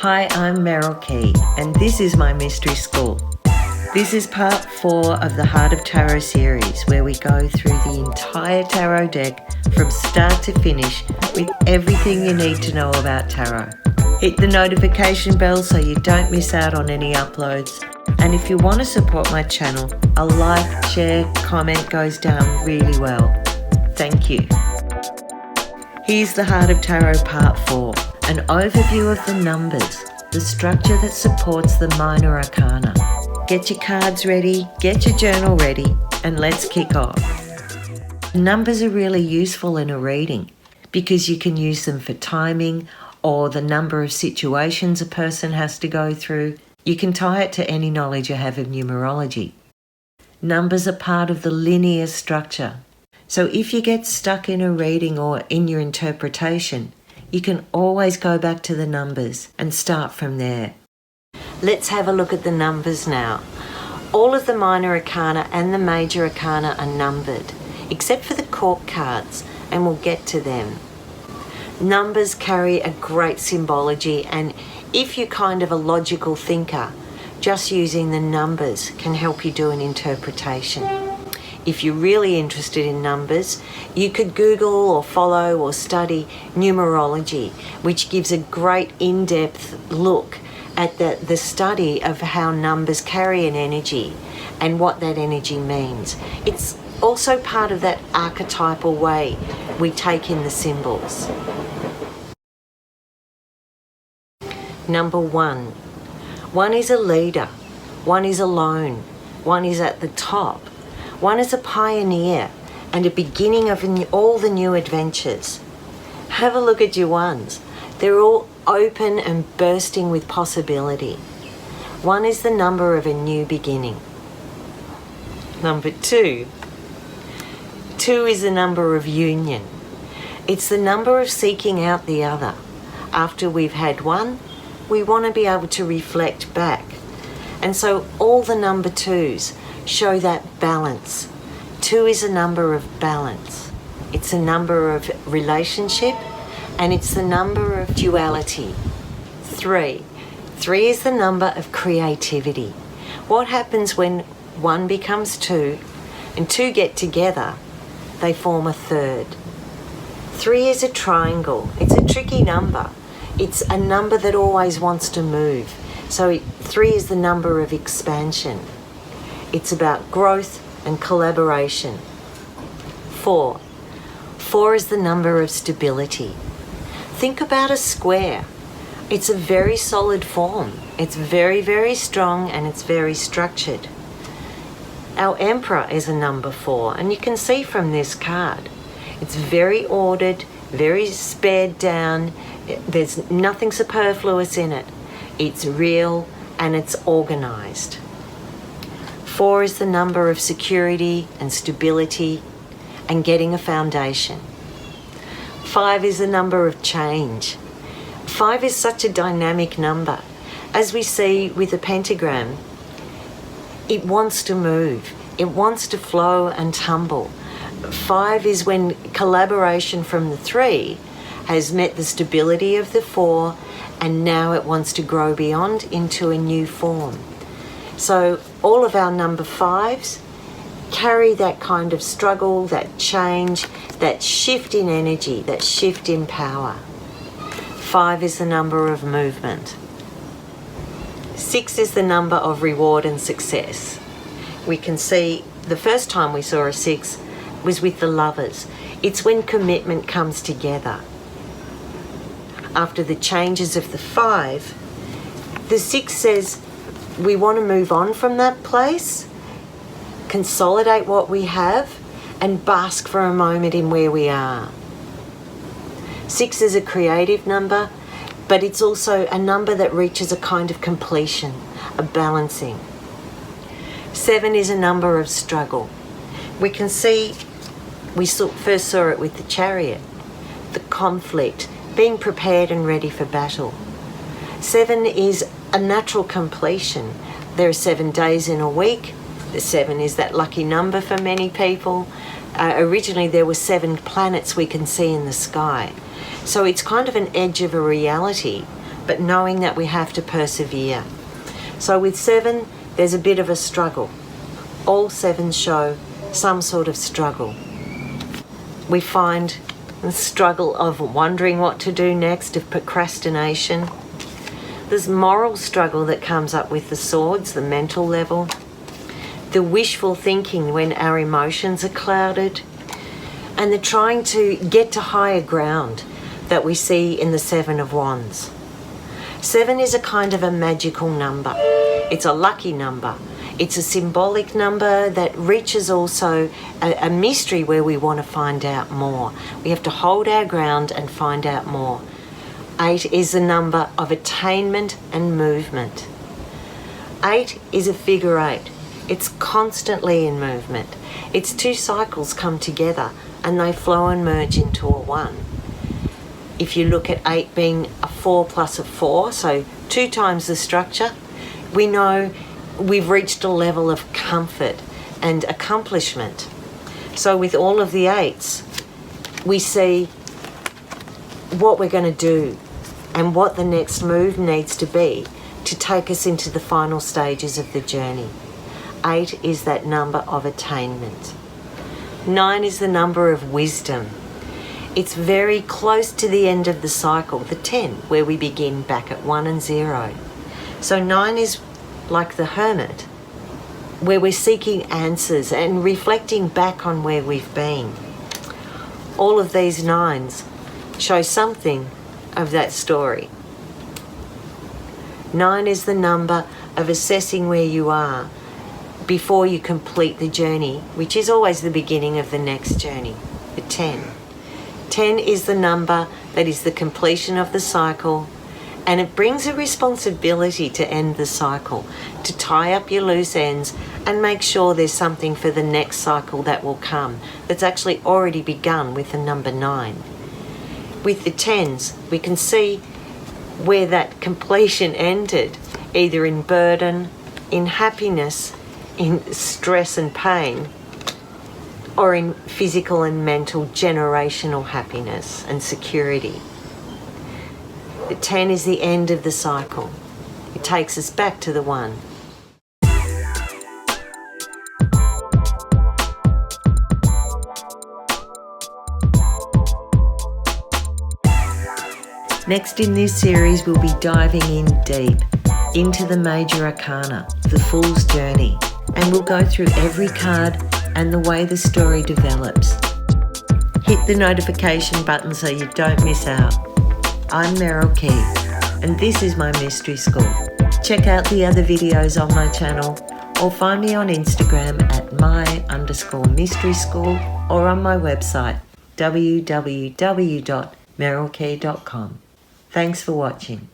Hi, I'm Meryl Key, and this is my mystery school. This is part 4 of the Heart of Tarot series, where we go through the entire tarot deck from start to finish with everything you need to know about tarot. Hit the notification bell so you don't miss out on any uploads. And if you want to support my channel, a like, share, comment goes down really well. Thank you. Here's the Heart of Tarot Part 4, an overview of the numbers, the structure that supports the minor arcana. Get your cards ready, get your journal ready, and let's kick off. Numbers are really useful in a reading because you can use them for timing or the number of situations a person has to go through. You can tie it to any knowledge you have of numerology. Numbers are part of the linear structure. So if you get stuck in a reading or in your interpretation, you can always go back to the numbers and start from there. Let's have a look at the numbers now. All of the minor arcana and the major arcana are numbered, except for the court cards, and we'll get to them. Numbers carry a great symbology, and if you're kind of a logical thinker, just using the numbers can help you do an interpretation. If you're really interested in numbers, you could Google or follow or study numerology, which gives a great in-depth look at the study of how numbers carry an energy and what that energy means. It's also part of that archetypal way we take in the symbols. Number 1. One is a leader. One is alone. One is at the top. One is a pioneer and a beginning of all the new adventures. Have a look at your ones. They're all open and bursting with possibility. 1 is the number of a new beginning. Number 2. 2 is the number of union. It's the number of seeking out the other. After we've had one, we want to be able to reflect back. And so all the number 2s show that balance. 2 is a number of balance. It's a number of relationship, and it's the number of duality. 3 is the number of creativity. What happens when 1 becomes 2 and 2 get together? They form a third. 3 is a triangle. It's a tricky number. It's a number that always wants to move. So 3 is the number of expansion. It's about growth and collaboration. 4 is the number of stability. Think about a square. It's a very solid form. It's very, very strong, and it's very structured. Our Emperor is a number 4, and you can see from this card, it's very ordered, very spared down. There's nothing superfluous in it. It's real and it's organized. 4 is the number of security and stability and getting a foundation. 5 is the number of change. 5 is such a dynamic number. As we see with the pentagram, it wants to move. It wants to flow and tumble. 5 is when collaboration from the 3 has met the stability of the 4, and now it wants to grow beyond into a new form. So all of our number 5s carry that kind of struggle, that change, that shift in energy, that shift in power. 5 is the number of movement. 6 is the number of reward and success. We can see the first time we saw a 6 was with the lovers. It's when commitment comes together. After the changes of the 5, the 6 says we want to move on from that place, consolidate what we have, and bask for a moment in where we are. 6 is a creative number, but it's also a number that reaches a kind of completion, a balancing. 7 is a number of struggle. We can see, first saw it with the Chariot, the conflict, being prepared and ready for battle. 7 is a natural completion. There are 7 days in a week. The 7 is that lucky number for many people. Originally there were 7 planets we can see in the sky. So it's kind of an edge of a reality but knowing that we have to persevere. So with 7, there's a bit of a struggle. All 7s show some sort of struggle. We find the struggle of wondering what to do next, of procrastination. There's moral struggle that comes up with the swords, the mental level. The wishful thinking when our emotions are clouded. And the trying to get to higher ground that we see in the 7 of Wands. 7 is a kind of a magical number. It's a lucky number. It's a symbolic number that reaches also a mystery where we want to find out more. We have to hold our ground and find out more. 8 is the number of attainment and movement. 8 is a figure 8. It's constantly in movement. Its 2 cycles come together and they flow and merge into a 1. If you look at 8 being a 4 plus a 4, so 2 times the structure, we know we've reached a level of comfort and accomplishment. So with all of the 8s, we see what we're going to do and what the next move needs to be to take us into the final stages of the journey. 8 is that number of attainment. 9 is the number of wisdom. It's very close to the end of the cycle, the 10, where we begin back at 1 and 0. So 9 is like the hermit, where we're seeking answers and reflecting back on where we've been. All of these 9s show something of that story. 9 is the number of assessing where you are before you complete the journey, which is always the beginning of the next journey, the 10. 10 is the number that is the completion of the cycle, and it brings a responsibility to end the cycle, to tie up your loose ends and make sure there's something for the next cycle that will come that's actually already begun with the number 9. With the 10s, we can see where that completion ended, either in burden, in happiness, in stress and pain, or in physical and mental generational happiness and security. The 10 is the end of the cycle. It takes us back to the 1. Next in this series, we'll be diving in deep into the major arcana, the Fool's Journey, and we'll go through every card and the way the story develops. Hit the notification button so you don't miss out. I'm Meryl Key, and this is my mystery school. Check out the other videos on my channel, or find me on Instagram at my_mystery school, or on my website www.merylkey.com. Thanks for watching.